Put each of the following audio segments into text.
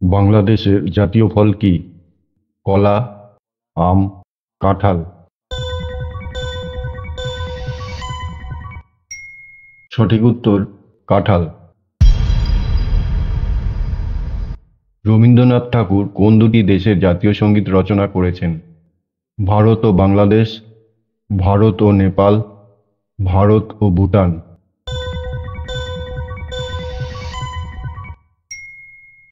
বাংলাদেশের জাতীয় ফল কি? কলা, আম, কাঁঠাল। সঠিক উত্তর কাঁঠাল। রবীন্দ্রনাথ ঠাকুর কোন দুটি দেশের জাতীয় সঙ্গীত রচনা করেছেন? ভারত ও বাংলাদেশ, ভারত ও নেপাল, ভারত ও ভুটান।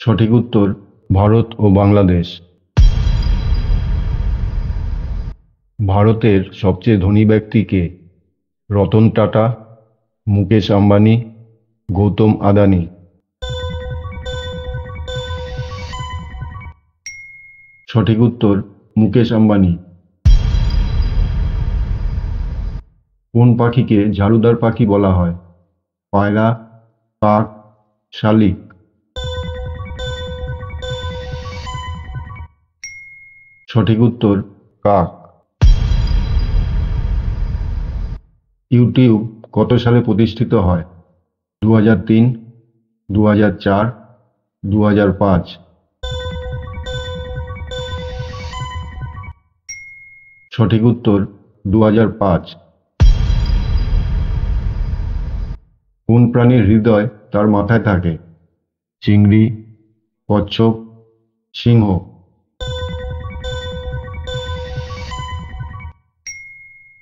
সঠিক উত্তর ভারত ও বাংলাদেশ। ভারতের সবচেয়ে ধনী ব্যক্তি কে? রতন টাটা, মুকেশ আম্বানি, গৌতম আদানি। সঠিক উত্তর মুকেশ আম্বানি। কোন পাখিকে ঝাড়ুদার পাখি বলা হয়? পায়রা, কাক, শালিক। সঠিক উত্তর কাক। ইউটিউব কত সালে প্রতিষ্ঠিত হয়? 2003, 2004, 2005। সঠিক উত্তর 2005। কোন প্রাণীর হৃদয় তার মাথায় থাকে? চিংড়ি, কচ্ছপ, সিংহ।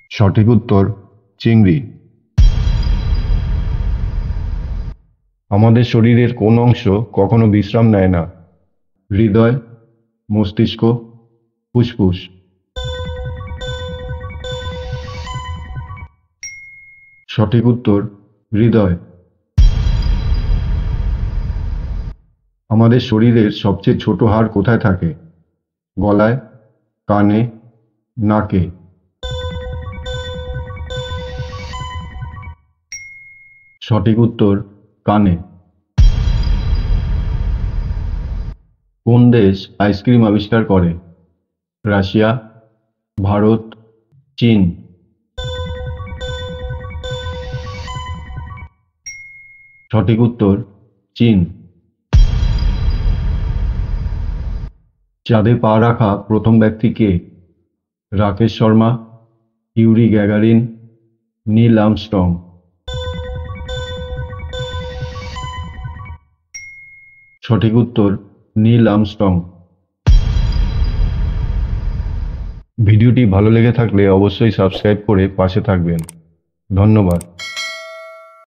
সঠিক উত্তর চিংড়ি। আমাদের শরীরের কোন অংশ কখনো বিশ্রাম নেয় না? হৃদয়, মস্তিষ্ক, ফুসফুস। সঠিক উত্তর হৃদয়। আমাদের শরীরের সবচেয়ে ছোট হাড় কোথায় থাকে? গলায়, কানে, নাকে। সঠিক উত্তর কানে। কোন দেশ আইসক্রিম আবিষ্কার করে? রাশিয়া, ভারত, চীন। সঠিক উত্তর চীন। চাঁদে পা রাখা প্রথম ব্যক্তি কে? Rakesh Sharma, Yuri Gagarin, Neil Armstrong. সঠিক উত্তর নীল আর্মস্ট্রং। ভিডিওটি ভালো লেগে থাকলে অবশ্যই সাবস্ক্রাইব করে পাশে থাকবেন। ধন্যবাদ।